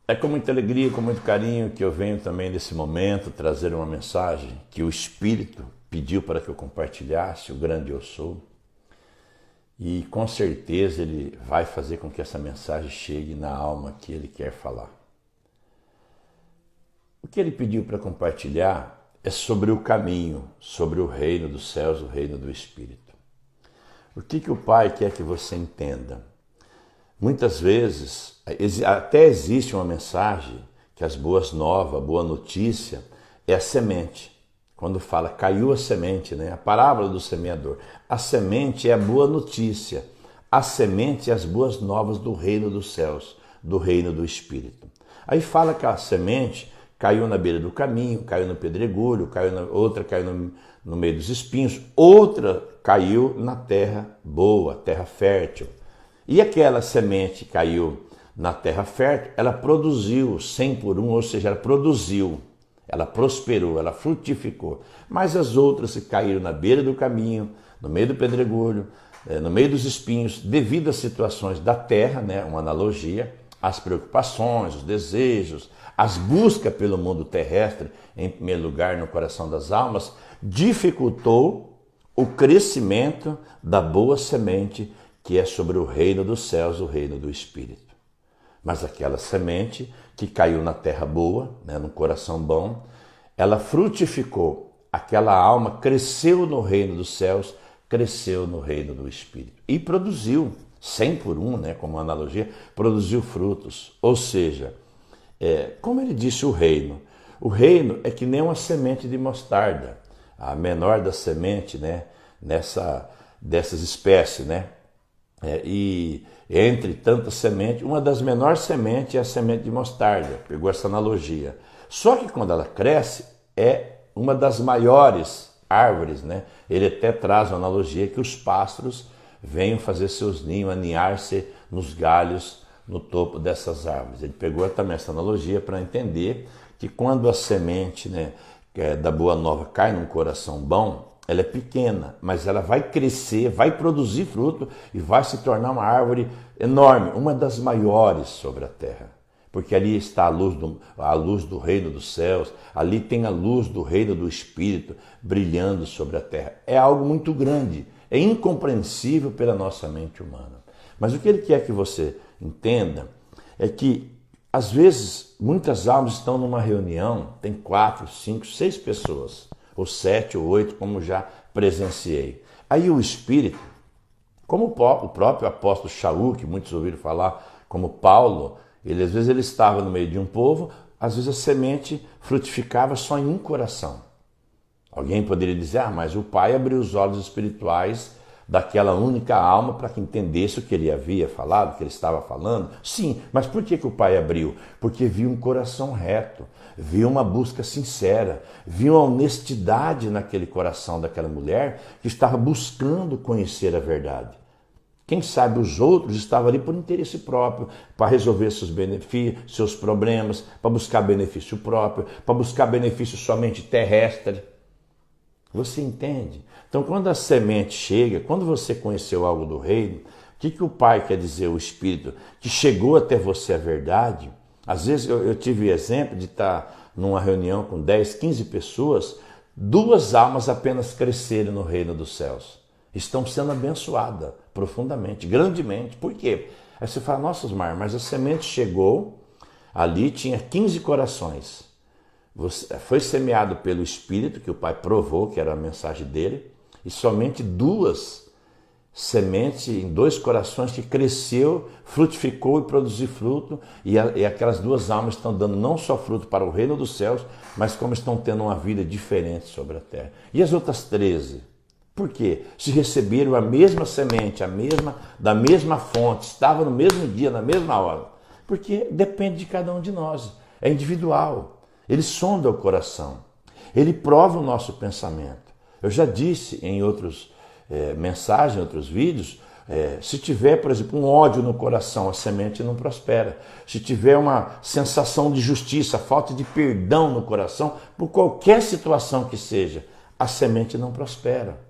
É com muita alegria, com muito carinho que eu venho também nesse momento trazer uma mensagem que o Espírito pediu para que eu compartilhasse, o grande eu sou. E com certeza ele vai fazer com que essa mensagem chegue na alma que ele quer falar. O que ele pediu para compartilhar é sobre o caminho, sobre o reino dos céus, o reino do Espírito. O que o Pai quer que você entenda? Muitas vezes, até existe uma mensagem que as boas novas, a boa notícia, é a semente. Quando fala, caiu a semente, né? A parábola do semeador. A semente é a boa notícia. A semente é as boas novas do reino dos céus, do reino do Espírito. Aí fala que a semente caiu na beira do caminho, caiu no pedregulho, outra caiu no meio dos espinhos, outra caiu na terra boa, terra fértil. E aquela semente caiu na terra fértil, ela produziu 100 por 1, ou seja, ela produziu, ela prosperou, ela frutificou. Mas as outras que caíram na beira do caminho, no meio do pedregulho, no meio dos espinhos, devido às situações da terra, né, uma analogia, as preocupações, os desejos, as buscas pelo mundo terrestre, em primeiro lugar no coração das almas, dificultou o crescimento da boa semente que é sobre o reino dos céus, o reino do Espírito. Mas aquela semente que caiu na terra boa, né, no coração bom, ela frutificou, aquela alma cresceu no reino dos céus, cresceu no reino do Espírito. E produziu, 100 por 1, né, como analogia, produziu frutos. Ou seja, como ele disse, o reino é que nem uma semente de mostarda, a menor da semente, né, dessas espécies, né? E entre tantas sementes, uma das menores sementes é a semente de mostarda, pegou essa analogia. Só que quando ela cresce, é uma das maiores árvores, né? Ele até traz uma analogia que os pássaros venham fazer seus ninhos, aninhar-se nos galhos, no topo dessas árvores. Ele pegou também essa analogia para entender que quando a semente, né, da boa nova cai num coração bom, ela é pequena, mas ela vai crescer, vai produzir fruto e vai se tornar uma árvore enorme, uma das maiores sobre a terra. Porque ali está a luz do reino dos céus, ali tem a luz do reino do Espírito brilhando sobre a terra. É algo muito grande, é incompreensível pela nossa mente humana. Mas o que ele quer que você entenda é que, às vezes, muitas almas estão numa reunião, tem 4, 5, 6 pessoas, ou 7 ou 8, como já presenciei. Aí o Espírito, como o próprio apóstolo Shaul, que muitos ouviram falar, como Paulo, às vezes ele estava no meio de um povo, às vezes a semente frutificava só em um coração. Alguém poderia dizer, mas o Pai abriu os olhos espirituais daquela única alma para que entendesse o que ele havia falado, o que ele estava falando. Sim, mas por que o Pai abriu? Porque viu um coração reto, viu uma busca sincera, viu uma honestidade naquele coração daquela mulher que estava buscando conhecer a verdade. Quem sabe os outros estavam ali por interesse próprio, para resolver seus benefícios, seus problemas, para buscar benefício próprio, para buscar benefício somente terrestre. Você entende? Então, quando a semente chega, quando você conheceu algo do reino, o que o Pai quer dizer, o Espírito? Que chegou até você a verdade. Às vezes eu tive exemplo de estar numa reunião com 10, 15 pessoas, 2 almas apenas crescerem no reino dos céus. Estão sendo abençoadas profundamente, grandemente. Por quê? Aí você fala, nossa, Osmar, mas a semente chegou, ali tinha 15 corações. Foi semeado pelo Espírito, que o Pai provou que era a mensagem dele, e somente 2 sementes em 2 corações que cresceu, frutificou e produziu fruto, e aquelas 2 almas estão dando não só fruto para o reino dos céus, mas como estão tendo uma vida diferente sobre a terra. E as outras 13? Por quê? Se receberam a mesma semente, da mesma fonte, estava no mesmo dia, na mesma hora. Porque depende de cada um de nós, é individual. Ele sonda o coração, ele prova o nosso pensamento. Eu já disse em outras mensagens, em outros vídeos, se tiver, por exemplo, um ódio no coração, a semente não prospera. Se tiver uma sensação de justiça, falta de perdão no coração, por qualquer situação que seja, a semente não prospera.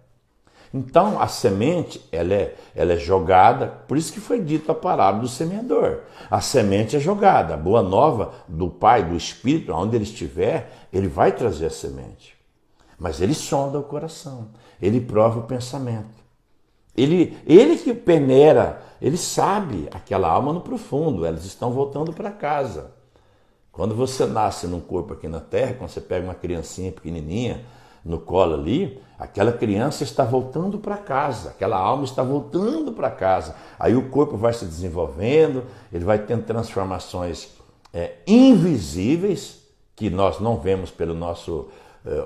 Então a semente, ela é jogada, por isso que foi dito a parábola do semeador. A semente é jogada, a boa nova do Pai, do Espírito, onde ele estiver, ele vai trazer a semente. Mas ele sonda o coração, ele prova o pensamento. Ele que peneira, ele sabe aquela alma no profundo, elas estão voltando para casa. Quando você nasce num corpo aqui na terra, quando você pega uma criancinha pequenininha no colo ali, aquela criança está voltando para casa, aquela alma está voltando para casa. Aí o corpo vai se desenvolvendo, ele vai tendo transformações invisíveis, que nós não vemos pelo nosso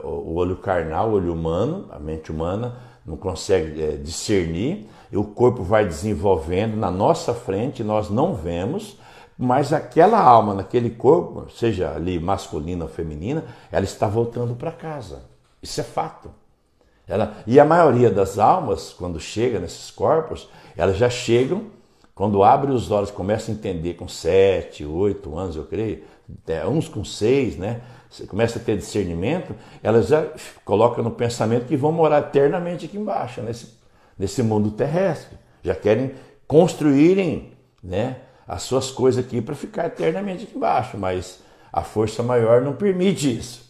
o olho carnal, o olho humano, a mente humana não consegue discernir, e o corpo vai desenvolvendo na nossa frente, nós não vemos, mas aquela alma naquele corpo, seja ali masculina ou feminina, ela está voltando para casa. Isso é fato. E a maioria das almas, quando chega nesses corpos, elas já chegam, quando abrem os olhos, começam a entender com 7, 8 anos, eu creio, uns com 6, né? Você começa a ter discernimento, elas já colocam no pensamento que vão morar eternamente aqui embaixo, nesse mundo terrestre. Já querem construírem, né, as suas coisas aqui para ficar eternamente aqui embaixo, mas a força maior não permite isso.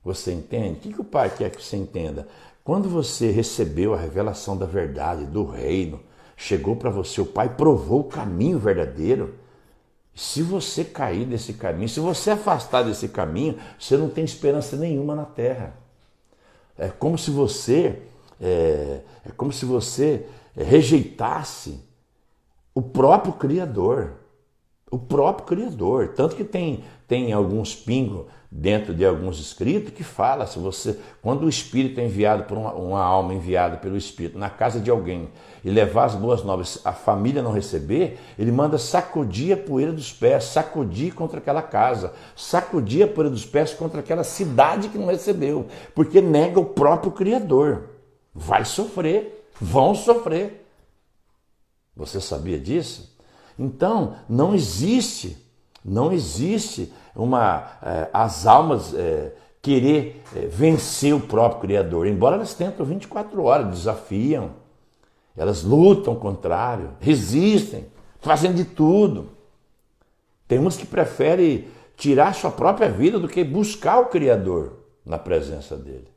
Você entende? O que o Pai quer que você entenda? Quando você recebeu a revelação da verdade, do reino, chegou para você, o Pai provou o caminho verdadeiro. Se você cair desse caminho, se você afastar desse caminho, você não tem esperança nenhuma na terra. É como se você rejeitasse o próprio Criador. O próprio Criador. Tanto que tem alguns pingos dentro de alguns escritos que fala, quando o Espírito é enviado por uma alma enviada pelo Espírito na casa de alguém e levar as boas novas, a família não receber, ele manda sacudir a poeira dos pés, sacudir contra aquela casa, sacudir a poeira dos pés contra aquela cidade que não recebeu, porque nega o próprio Criador. Vai sofrer, vão sofrer. Você sabia disso? Então, não existe as almas querer vencer o próprio Criador, embora elas tentam 24 horas, desafiam, elas lutam contrário, resistem, fazem de tudo. Tem uns que preferem tirar sua própria vida do que buscar o Criador na presença dele,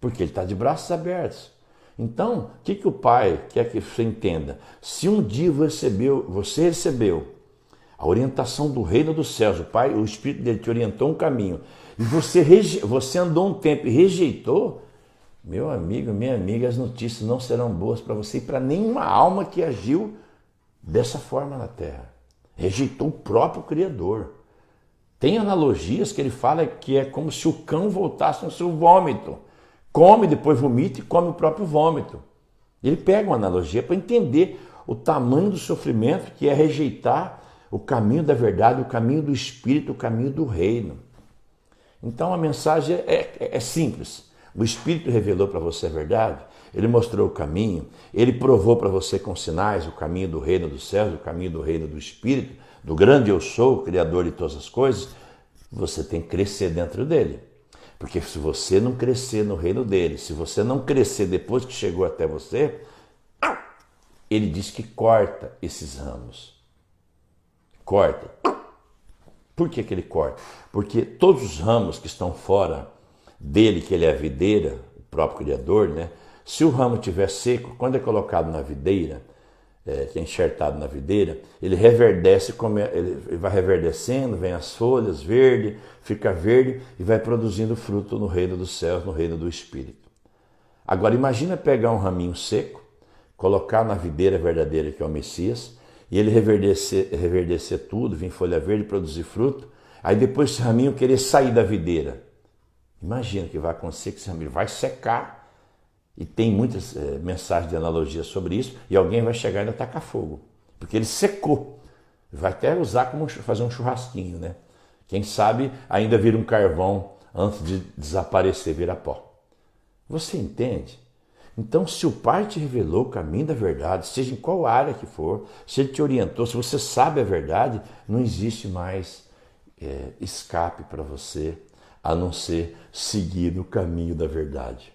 porque ele está de braços abertos. Então, o que o Pai quer que você entenda? Se um dia você recebeu a orientação do reino dos céus, o Espírito dele te orientou um caminho, e você andou um tempo e rejeitou, meu amigo, minha amiga, as notícias não serão boas para você e para nenhuma alma que agiu dessa forma na terra. Rejeitou o próprio Criador. Tem analogias que ele fala que é como se o cão voltasse no seu vômito. Come, depois vomita e come o próprio vômito. Ele pega uma analogia para entender o tamanho do sofrimento que é rejeitar o caminho da verdade, o caminho do Espírito, o caminho do reino. Então a mensagem é simples. O Espírito revelou para você a verdade, ele mostrou o caminho, ele provou para você com sinais o caminho do reino dos céus, o caminho do reino do Espírito, do grande eu sou, o Criador de todas as coisas. Você tem que crescer dentro dele. Porque se você não crescer no reino dele, se você não crescer depois que chegou até você, ele diz que corta esses ramos. Corta. Por que ele corta? Porque todos os ramos que estão fora dele, que ele é a videira, o próprio Criador, né? Se o ramo estiver seco, quando é colocado na videira, que é enxertado na videira, ele reverdece, ele vai reverdecendo, vem as folhas verde, fica verde e vai produzindo fruto no reino dos céus, no reino do Espírito. Agora imagina pegar um raminho seco, colocar na videira verdadeira que é o Messias, e ele reverdecer tudo, vir folha verde, produzir fruto, aí depois esse raminho querer sair da videira. Imagina o que vai acontecer, que esse raminho vai secar. E tem muitas mensagens de analogia sobre isso, e alguém vai chegar e ainda tacar fogo, porque ele secou. Vai até usar como fazer um churrasquinho, né? Quem sabe ainda vira um carvão antes de desaparecer, vira pó. Você entende? Então, se o Pai te revelou o caminho da verdade, seja em qual área que for, se ele te orientou, se você sabe a verdade, não existe mais escape para você, a não ser seguir no caminho da verdade.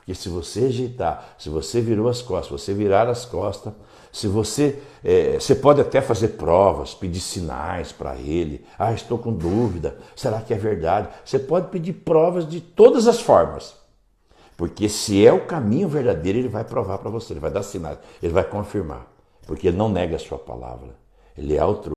Porque se você rejeitar, se você virou as costas, você virar as costas, se você pode até fazer provas, pedir sinais para ele. Ah, estou com dúvida, será que é verdade? Você pode pedir provas de todas as formas. Porque se é o caminho verdadeiro, ele vai provar para você, ele vai dar sinais, ele vai confirmar. Porque ele não nega a sua palavra, ele é altruísta.